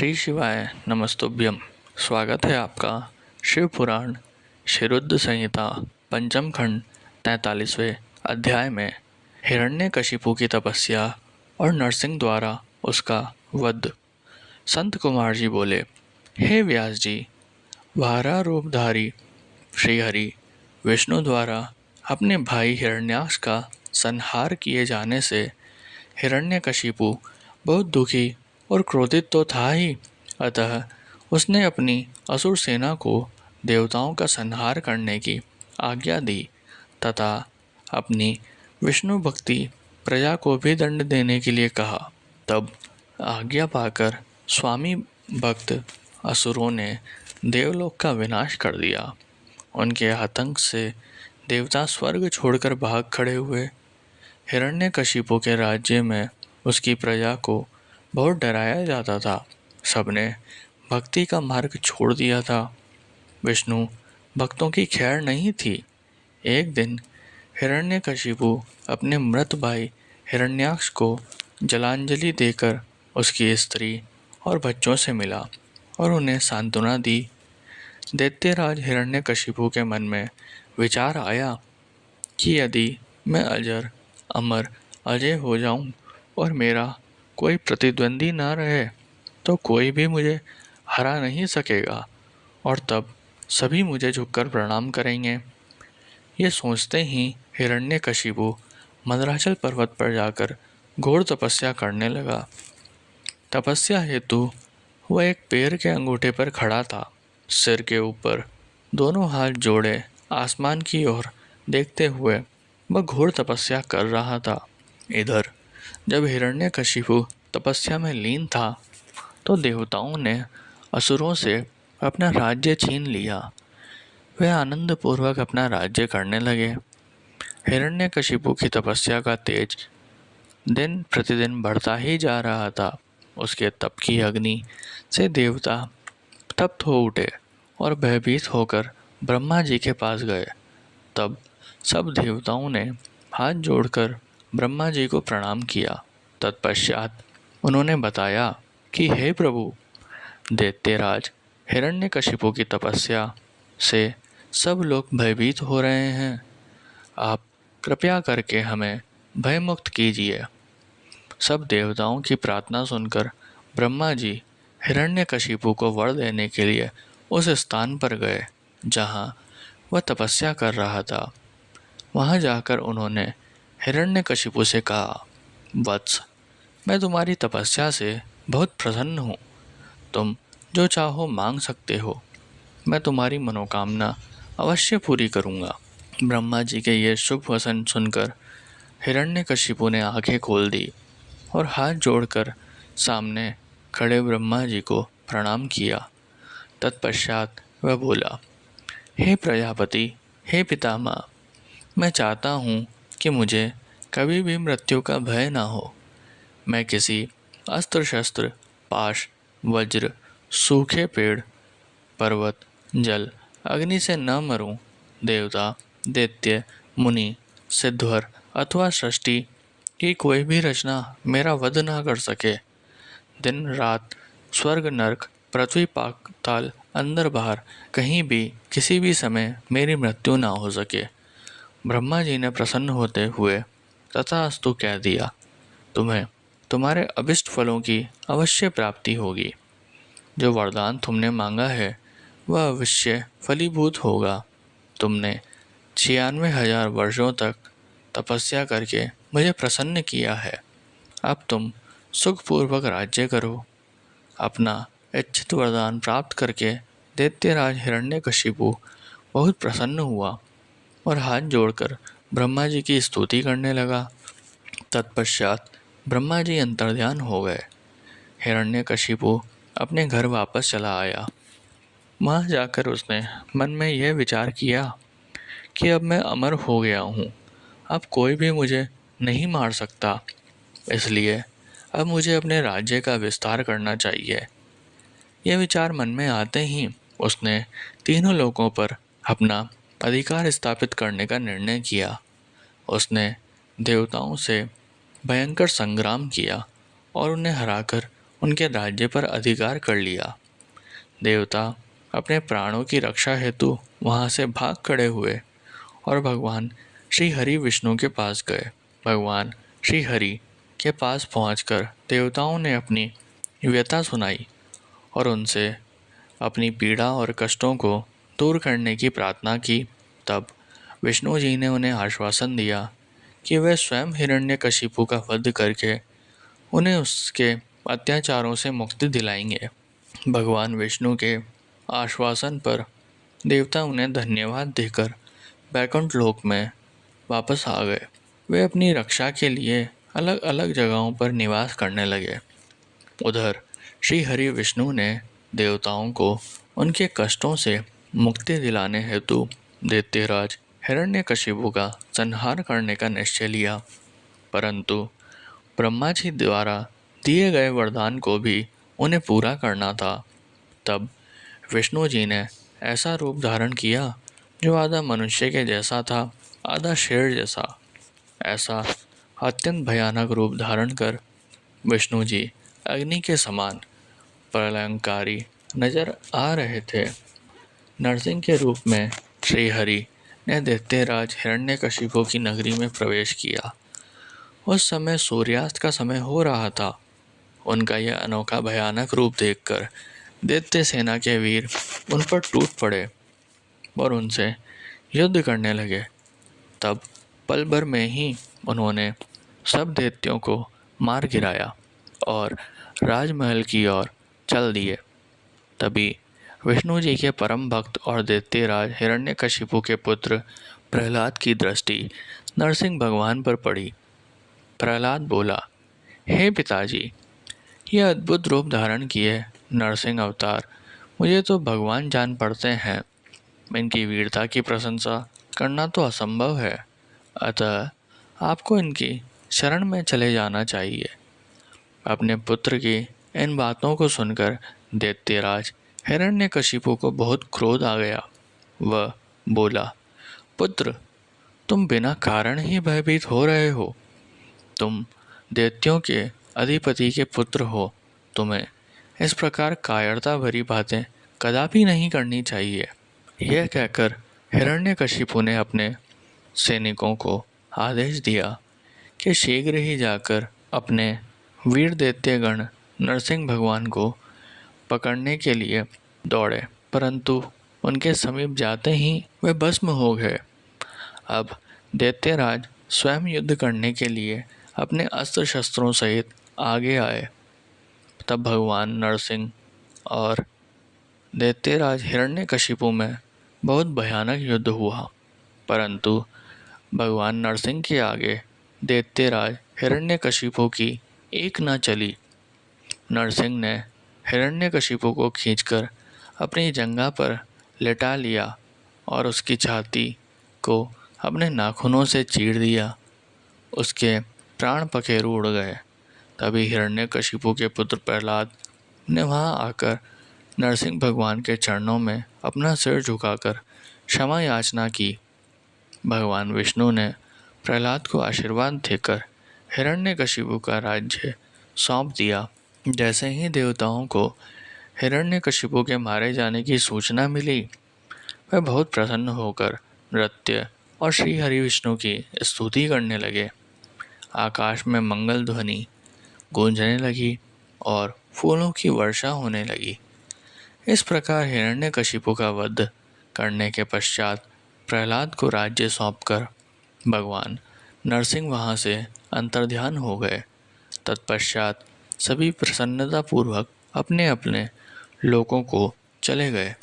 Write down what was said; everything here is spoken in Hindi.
श्री शिवाय नमस्तुभ्यम। स्वागत है आपका शिव पुराण शिरुद्ध संहिता पंचम खंड 43वें अध्याय में हिरण्यकशिपु की तपस्या और नरसिंह द्वारा उसका वध। संत कुमार जी बोले, हे व्यास जी, वारा रूपधारी श्रीहरि विष्णु द्वारा अपने भाई हिरण्याक्ष का संहार किए जाने से हिरण्यकशिपु बहुत दुखी और क्रोधित तो था ही, अतः उसने अपनी असुर सेना को देवताओं का संहार करने की आज्ञा दी तथा अपनी विष्णु भक्ति प्रजा को भी दंड देने के लिए कहा। तब आज्ञा पाकर स्वामी भक्त असुरों ने देवलोक का विनाश कर दिया। उनके आतंक से देवता स्वर्ग छोड़कर भाग खड़े हुए। हिरण्यकशिपु के राज्य में उसकी प्रजा को बहुत डराया जाता था। सबने भक्ति का मार्ग छोड़ दिया था। विष्णु भक्तों की खैर नहीं थी। एक दिन हिरण्यकशिपु अपने मृत भाई हिरण्याक्ष को जलांजलि देकर उसकी स्त्री और बच्चों से मिला और उन्हें सांत्वना दी। दैत्यराज हिरण्यकशिपु के मन में विचार आया कि यदि मैं अजर अमर अजय हो जाऊं और मेरा कोई प्रतिद्वंदी ना रहे तो कोई भी मुझे हरा नहीं सकेगा और तब सभी मुझे झुककर प्रणाम करेंगे। ये सोचते ही हिरण्यकशिपु मंदराचल पर्वत पर जाकर घोर तपस्या करने लगा। तपस्या हेतु वह एक पेड़ के अंगूठे पर खड़ा था। सिर के ऊपर दोनों हाथ जोड़े आसमान की ओर देखते हुए वह घोर तपस्या कर रहा था। इधर जब हिरण्यकशिपु तपस्या में लीन था तो देवताओं ने असुरों से अपना राज्य छीन लिया। वे आनंद पूर्वक अपना राज्य करने लगे। हिरण्यकशिपु की तपस्या का तेज दिन प्रतिदिन बढ़ता ही जा रहा था। उसके तप की अग्नि से देवता तप्त हो उठे और भयभीत होकर ब्रह्मा जी के पास गए। तब सब देवताओं ने हाथ जोड़कर ब्रह्मा जी को प्रणाम किया। तत्पश्चात उन्होंने बताया कि हे प्रभु, दैत्यराज हिरण्यकशिपु की तपस्या से सब लोग भयभीत हो रहे हैं। आप कृपया करके हमें भयमुक्त कीजिए। सब देवताओं की प्रार्थना सुनकर ब्रह्मा जी हिरण्यकशिपु को वर देने के लिए उस स्थान पर गए जहाँ वह तपस्या कर रहा था। वहाँ जाकर उन्होंने हिरण्यकशिपु से कहा, वत्स, मैं तुम्हारी तपस्या से बहुत प्रसन्न हूँ। तुम जो चाहो मांग सकते हो। मैं तुम्हारी मनोकामना अवश्य पूरी करूँगा। ब्रह्मा जी के ये शुभ वचन सुनकर हिरण्यकशिपु ने आंखें खोल दी और हाथ जोड़कर सामने खड़े ब्रह्मा जी को प्रणाम किया। तत्पश्चात वह बोला, हे प्रजापति, हे पितामह, मैं चाहता हूँ कि मुझे कभी भी मृत्यु का भय ना हो। मैं किसी अस्त्र शस्त्र, पाश, वज्र, सूखे पेड़, पर्वत, जल, अग्नि से न मरूं। देवता, दैत्य, मुनि, सिद्धवर अथवा सृष्टि की कोई भी रचना मेरा वध ना कर सके। दिन रात, स्वर्ग नरक, पृथ्वी पाताल, अंदर बाहर, कहीं भी किसी भी समय मेरी मृत्यु ना हो सके। ब्रह्मा जी ने प्रसन्न होते हुए तथास्तु कह दिया। तुम्हें तुम्हारे अभिष्ट फलों की अवश्य प्राप्ति होगी। जो वरदान तुमने मांगा है वह अवश्य फलीभूत होगा। तुमने 96,000 वर्षों तक तपस्या करके मुझे प्रसन्न किया है। अब तुम सुखपूर्वक राज्य करो। अपना इच्छित वरदान प्राप्त करके दैत्यराज हिरण्यकशिपु बहुत प्रसन्न हुआ और हाथ जोड़कर ब्रह्मा जी की स्तुति करने लगा। तत्पश्चात ब्रह्मा जी अंतर्ध्यान हो गए। हिरण्यकशिपु अपने घर वापस चला आया। वहाँ जाकर उसने मन में यह विचार किया कि अब मैं अमर हो गया हूँ। अब कोई भी मुझे नहीं मार सकता। इसलिए अब मुझे अपने राज्य का विस्तार करना चाहिए। यह विचार मन में आते ही उसने तीनों लोकों पर अपना अधिकार स्थापित करने का निर्णय किया। उसने देवताओं से भयंकर संग्राम किया और उन्हें हराकर उनके राज्य पर अधिकार कर लिया। देवता अपने प्राणों की रक्षा हेतु वहां से भाग खड़े हुए और भगवान श्री हरि विष्णु के पास गए। भगवान श्री हरि के पास पहुंचकर देवताओं ने अपनी व्यथा सुनाई और उनसे अपनी पीड़ा और कष्टों को दूर करने की प्रार्थना की। तब विष्णु जी ने उन्हें आश्वासन दिया कि वे स्वयं हिरण्यकशिपु का वध करके उन्हें उसके अत्याचारों से मुक्ति दिलाएंगे। भगवान विष्णु के आश्वासन पर देवता उन्हें धन्यवाद देकर बैकुंठ लोक में वापस आ गए। वे अपनी रक्षा के लिए अलग अलग जगहों पर निवास करने लगे। उधर श्री हरि विष्णु ने देवताओं को उनके कष्टों से मुक्ति दिलाने हेतु दैत्यराज हिरण्यकशिपु का संहार करने का निश्चय लिया, परंतु ब्रह्मा जी द्वारा दिए गए वरदान को भी उन्हें पूरा करना था। तब विष्णु जी ने ऐसा रूप धारण किया जो आधा मनुष्य के जैसा था, आधा शेर जैसा। ऐसा अत्यंत भयानक रूप धारण कर विष्णु जी अग्नि के समान प्रलयंकारी नजर आ रहे थे। नरसिंह के रूप में श्री हरि ने दैत्यराज हिरण्यकशिपु की नगरी में प्रवेश किया। उस समय सूर्यास्त का समय हो रहा था। उनका यह अनोखा भयानक रूप देखकर दैत्य सेना के वीर उन पर टूट पड़े और उनसे युद्ध करने लगे। तब पल भर में ही उन्होंने सब दैत्यों को मार गिराया और राजमहल की ओर चल दिए। तभी विष्णु जी के परम भक्त और दैत्यराज हिरण्यकशिपु के पुत्र प्रहलाद की दृष्टि नरसिंह भगवान पर पड़ी। प्रहलाद बोला, हे पिताजी, यह अद्भुत रूप धारण किए नरसिंह अवतार मुझे तो भगवान जान पड़ते हैं। इनकी वीरता की प्रशंसा करना तो असंभव है, अतः आपको इनकी शरण में चले जाना चाहिए। अपने पुत्र की इन बातों को सुनकर दैत्यराज हिरण्यकशिपु को बहुत क्रोध आ गया। वह बोला, पुत्र, तुम बिना कारण ही भयभीत हो रहे हो। तुम दैत्यों के अधिपति के पुत्र हो, तुम्हें इस प्रकार कायरता भरी बातें कदापि नहीं करनी चाहिए। यह कहकर हिरण्यकशिपु ने अपने सैनिकों को आदेश दिया कि शीघ्र ही जाकर अपने वीर दैत्यगण नरसिंह भगवान को पकड़ने के लिए दौड़े, परंतु उनके समीप जाते ही वे भस्म हो गए। अब दैत्यराज स्वयं युद्ध करने के लिए अपने अस्त्र शस्त्रों सहित आगे आए। तब भगवान नरसिंह और दैत्यराज हिरण्यकशिपु में बहुत भयानक युद्ध हुआ, परंतु भगवान नरसिंह के आगे दैत्यराज हिरण्यकशिपु की एक न चली। नरसिंह ने हिरण्यकशिपु को खींचकर अपनी जंघा पर लेटा लिया और उसकी छाती को अपने नाखूनों से चीर दिया। उसके प्राण पखेरु उड़ गए। तभी हिरण्यकशिपु के पुत्र प्रहलाद ने वहां आकर नरसिंह भगवान के चरणों में अपना सिर झुकाकर क्षमा याचना की। भगवान विष्णु ने प्रहलाद को आशीर्वाद देकर हिरण्यकशिपु का राज्य सौंप दिया। जैसे ही देवताओं को हिरण्यकशिपु के मारे जाने की सूचना मिली, वे बहुत प्रसन्न होकर नृत्य और श्री हरि विष्णु की स्तुति करने लगे। आकाश में मंगल ध्वनि गूंजने लगी और फूलों की वर्षा होने लगी। इस प्रकार हिरण्यकशिपु का वध करने के पश्चात प्रहलाद को राज्य सौंपकर भगवान नरसिंह वहां से अंतर्ध्यान हो गए। तत्पश्चात सभी प्रसन्नतापूर्वक अपने अपने लोकों को चले गए।